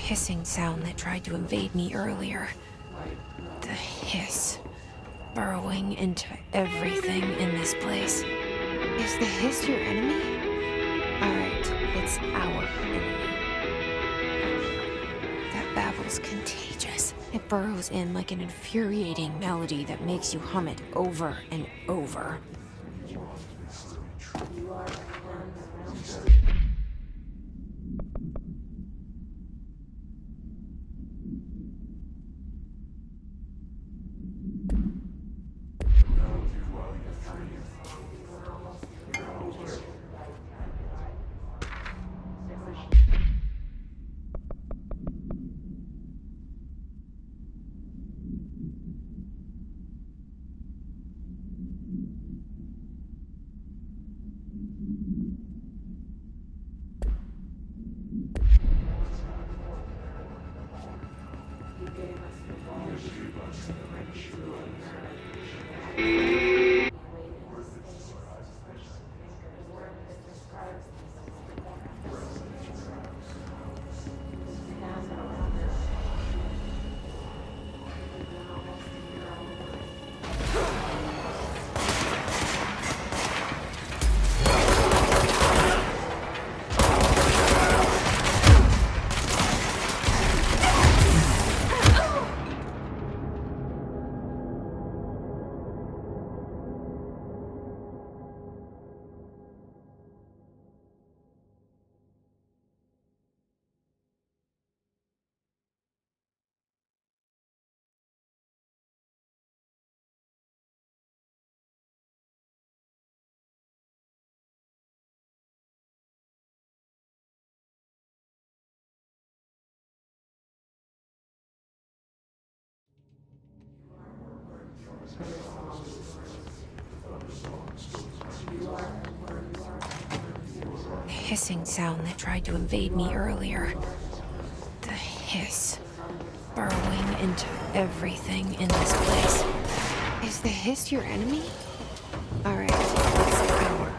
hissing sound that tried to invade me earlier. The hiss, burrowing into everything in this place. Is the hiss your enemy? Alright, it's our enemy. That babble's contagious. It burrows in like an infuriating melody that makes you hum it over and over. The hissing sound that tried to invade me earlier. The hiss, burrowing into everything in this place. Is the hiss your enemy? Alright, it's our.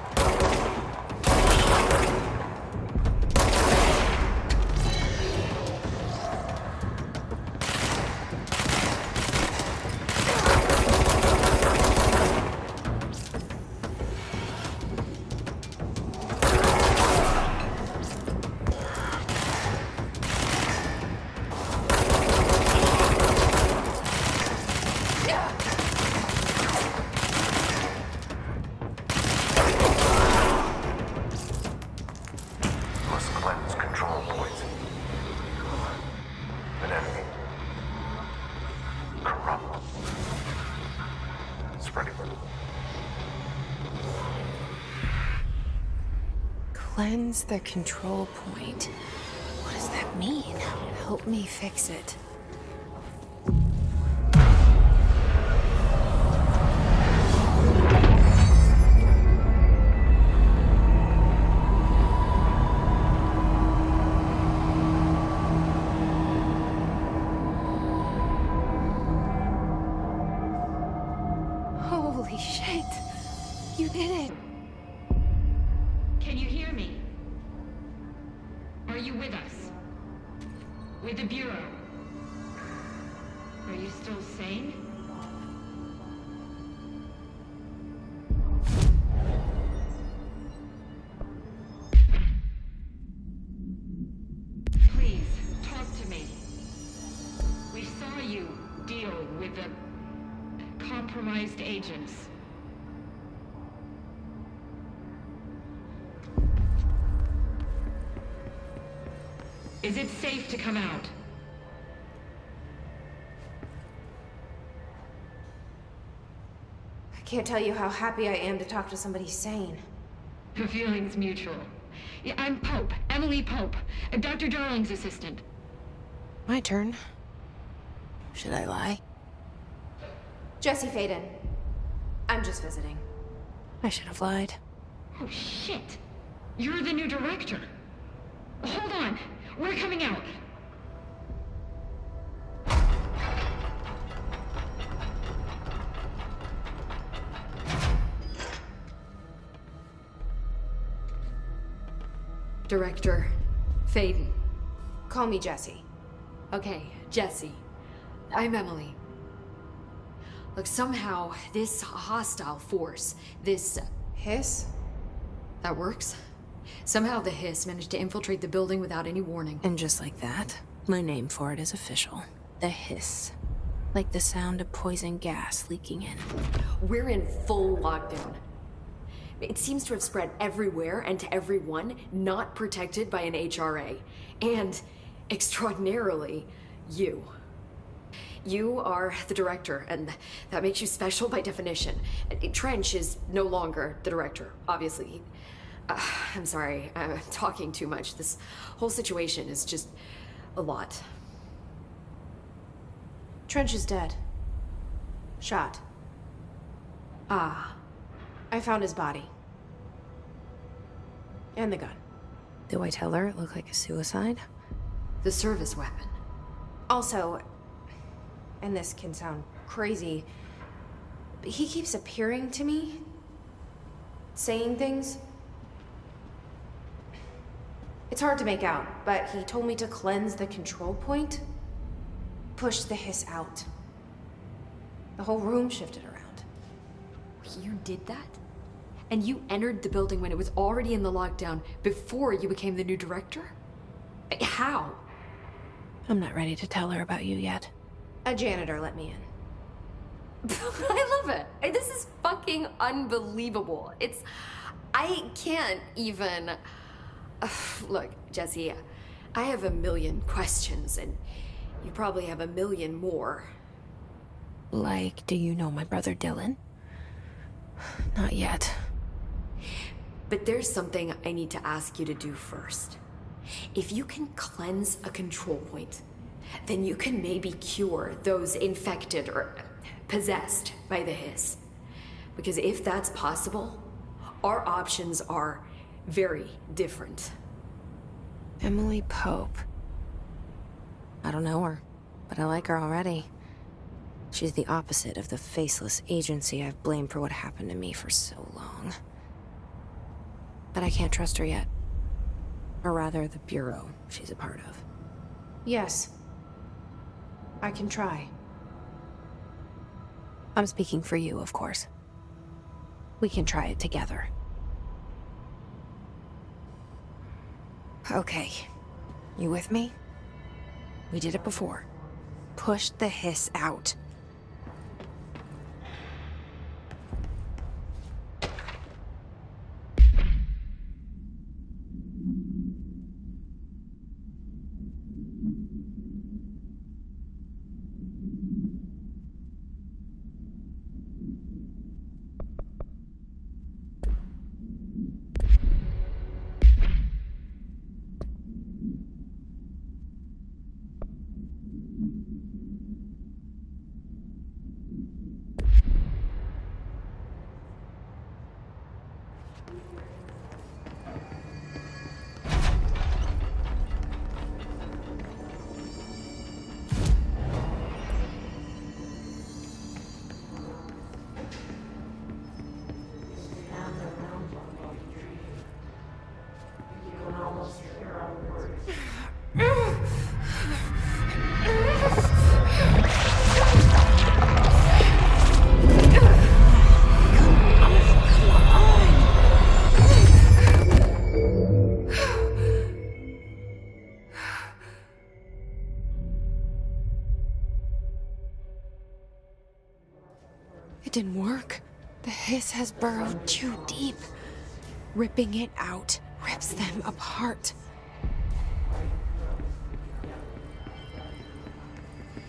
Cleanse the control point. What does that mean? Help me fix it. Holy shit! You did it! Can you hear me? Are you with us? With the Bureau? Are you still sane? Please, talk to me. We saw you deal with the compromised agents. Is it safe to come out? I can't tell you how happy I am to talk to somebody sane. The feeling's mutual. Yeah, I'm Pope, Emily Pope, Dr. Darling's assistant. My turn. Should I lie? Jesse Faden. I'm just visiting. I should have lied. Oh, shit. You're the new director. Hold on. We're coming out. Director Faden. Call me Jesse. Okay, Jesse. I'm Emily. Look, somehow, this hostile force, this... Hiss? that works? Somehow the Hiss managed to infiltrate the building without any warning. And just like that, my name for it is official. The hiss. Like the sound of poison gas leaking in. We're in full lockdown. It seems to have spread everywhere and to everyone not protected by an HRA. And, extraordinarily, you. You are the director, and that makes you special by definition. Trench is no longer the director, obviously. I'm sorry, I'm talking too much. This whole situation is just a lot. Trench is dead. Shot. Ah, I found his body. And the gun. Do I tell her it looked like a suicide? the service weapon. Also, and this can sound crazy, but he keeps appearing to me, saying things. It's hard to make out, but he told me to cleanse the control point, push the hiss out. The whole room shifted around. You did that? And you entered the building when it was already in the lockdown before you became the new director? How? I'm not ready to tell her about you yet. A janitor let me in. I love it. This is fucking unbelievable. I can't even... Look, Jesse, I have a million questions, and you probably have a million more. Like, do you know my brother Dylan? Not yet. But there's something I need to ask you to do first. If you can cleanse a control point, then you can maybe cure those infected or possessed by the hiss. Because if that's possible, our options are very different. Emily Pope. I don't know her, but I like her already. She's the opposite of the faceless agency I've blamed for what happened to me for so long. But I can't trust her yet. Or rather, the Bureau she's a part of. Yes. I can try. I'm speaking for you, of course. We can try it together. Okay. You with me? We did it before. Push the hiss out. It didn't work. The hiss has burrowed too deep. Ripping it out rips them apart.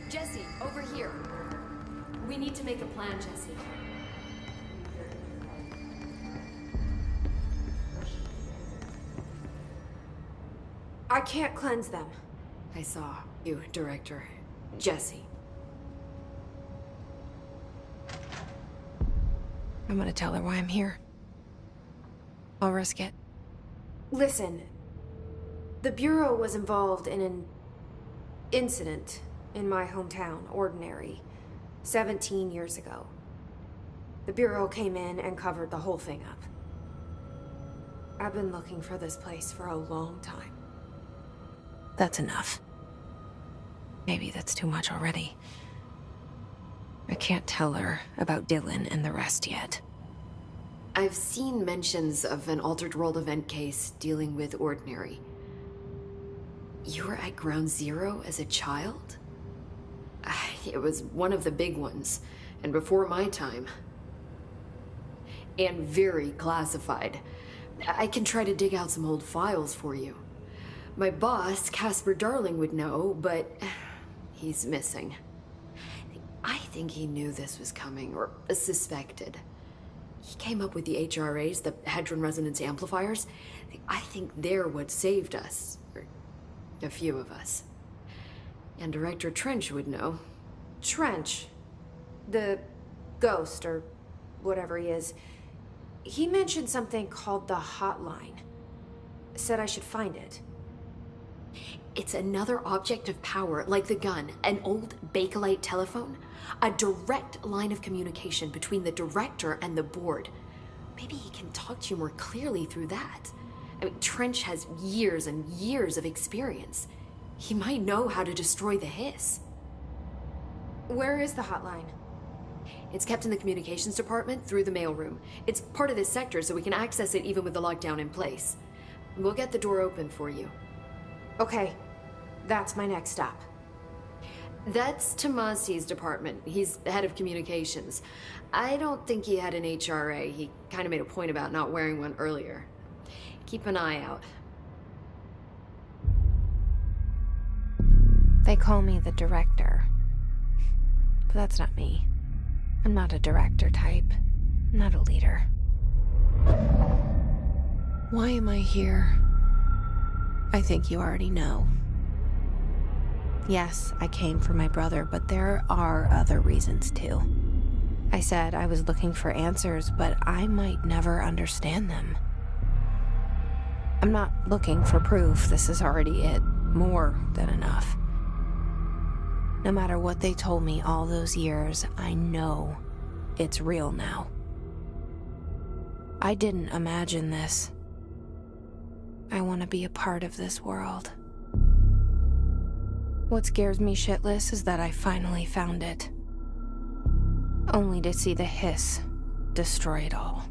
Jesse, over here. We need to make a plan, Jesse. I can't cleanse them. I saw you, Director. Jesse. I'm gonna tell her why I'm here. I'll risk it. Listen, the Bureau was involved in an incident in my hometown, Ordinary, 17 years ago. The Bureau came in and covered the whole thing up. I've been looking for this place for a long time. That's enough. Maybe that's too much already. I can't tell her about Dylan and the rest yet. I've seen mentions of an Altered World event case dealing with Ordinary. You were at Ground Zero as a child? It was one of the big ones, and before my time. And very classified. I can try to dig out some old files for you. My boss, Casper Darling, would know, but he's missing. I think he knew this was coming, or suspected. He came up with the HRAs, the Hadron Resonance Amplifiers. I think they're what saved us. Or a few of us. And Director Trench would know. Trench. The ghost, or whatever he is. He mentioned something called the Hotline. Said I should find it. It's another object of power, like the gun, an old Bakelite telephone. A direct line of communication between the director and the board. Maybe he can talk to you more clearly through that. I mean, Trench has years and years of experience. He might know how to destroy the Hiss. Where is the hotline? It's kept in the communications department through the mailroom. It's part of this sector, so we can access it even with the lockdown in place. We'll get the door open for you. Okay, that's my next stop. That's Tomasi's department. He's the head of communications. I don't think he had an HRA. He kind of made a point about not wearing one earlier. Keep an eye out. They call me the director. But that's not me. I'm not a director type. I'm not a leader. Why am I here? I think you already know. Yes, I came for my brother, but there are other reasons too. I said I was looking for answers, but I might never understand them. I'm not looking for proof. This is already it. More than enough. No matter what they told me all those years, I know it's real now. I didn't imagine this. I want to be a part of this world. What scares me shitless is that I finally found it. Only to see the Hiss destroy it all.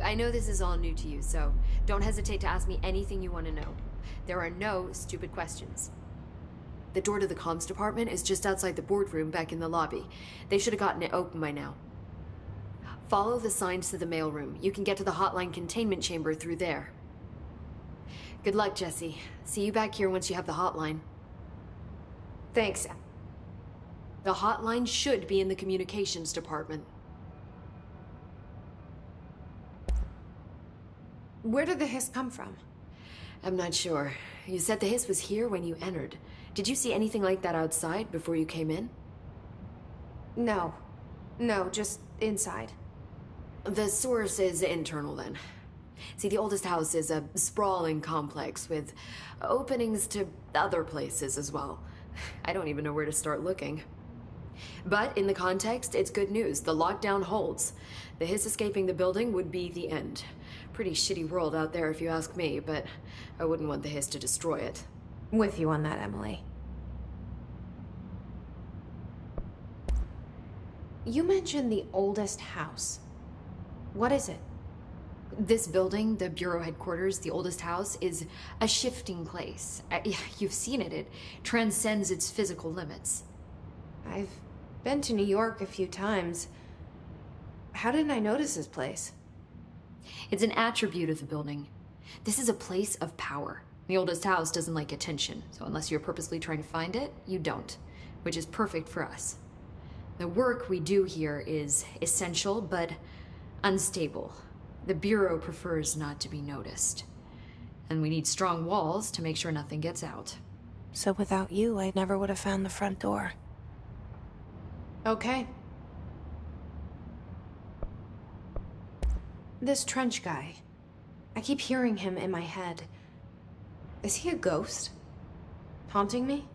I know this is all new to you, so don't hesitate to ask me anything you want to know. There are no stupid questions. The door to the comms department is just outside the boardroom back in the lobby. They should have gotten it open by now. Follow the signs to the mailroom. You can get to the hotline containment chamber through there. Good luck, Jesse. See you back here once you have the hotline. Thanks. The hotline should be in the communications department. Where did the Hiss come from? I'm not sure. You said the Hiss was here when you entered. Did you see anything like that outside before you came in? No. No, just inside. The source is internal then. See, the oldest house is a sprawling complex with openings to other places as well. I don't even know where to start looking. But in the context, it's good news. The lockdown holds. The Hiss escaping the building would be the end. Pretty shitty world out there if you ask me, but I wouldn't want the Hiss to destroy it. With you on that, Emily. You mentioned the oldest house. What is it? This building, the Bureau headquarters, the oldest house, is a shifting place. You've seen it. It transcends its physical limits. I've been to New York a few times. How didn't I notice this place? It's an attribute of the building. This is a place of power. The oldest house doesn't like attention, so unless you're purposely trying to find it, you don't, which is perfect for us. The work we do here is essential, but unstable. The Bureau prefers not to be noticed. And we need strong walls to make sure nothing gets out. So without you, I never would have found the front door. Okay. This Trench guy. I keep hearing him in my head. Is he a ghost? Haunting me?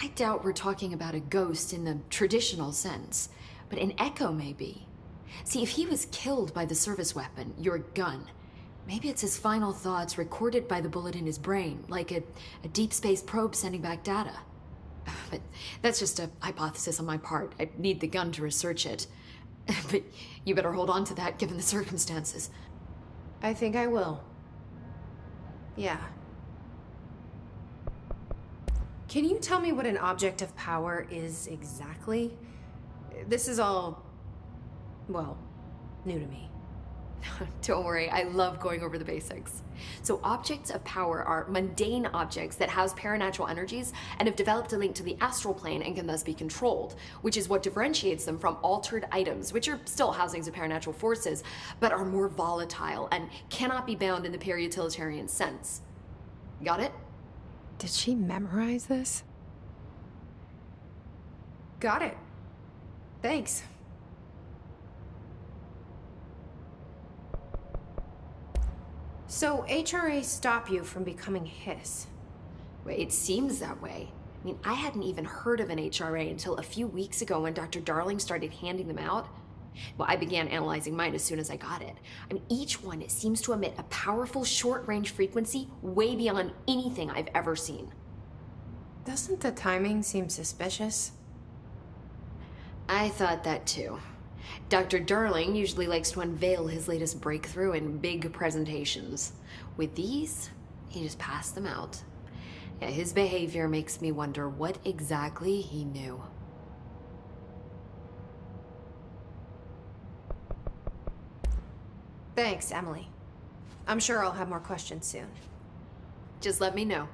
I doubt we're talking about a ghost in the traditional sense, but an echo maybe. See, if he was killed by the service weapon, your gun, maybe it's his final thoughts recorded by the bullet in his brain, like a deep space probe sending back data. But that's just a hypothesis on my part. I need the gun to research it. But you better hold on to that given the circumstances. I think I will. Yeah. Can you tell me what an object of power is exactly? This is all, well, new to me. Don't worry, I love going over the basics. So objects of power are mundane objects that house paranatural energies and have developed a link to the astral plane and can thus be controlled, which is what differentiates them from altered items, which are still housings of paranatural forces, but are more volatile and cannot be bound in the pure utilitarian sense. Got it? Did she memorize this? Got it. Thanks. So HRA stop you from becoming Hiss? Well, it seems that way. I mean, I hadn't even heard of an HRA until a few weeks ago when Dr. Darling started handing them out. Well, I began analyzing mine as soon as I got it. I mean, each one seems to emit a powerful short-range frequency way beyond anything I've ever seen. Doesn't the timing seem suspicious? I thought that too. Dr. Darling usually likes to unveil his latest breakthrough in big presentations. With these, he just passed them out. Yeah, his behavior makes me wonder what exactly he knew. Thanks, Emily. I'm sure I'll have more questions soon. Just let me know.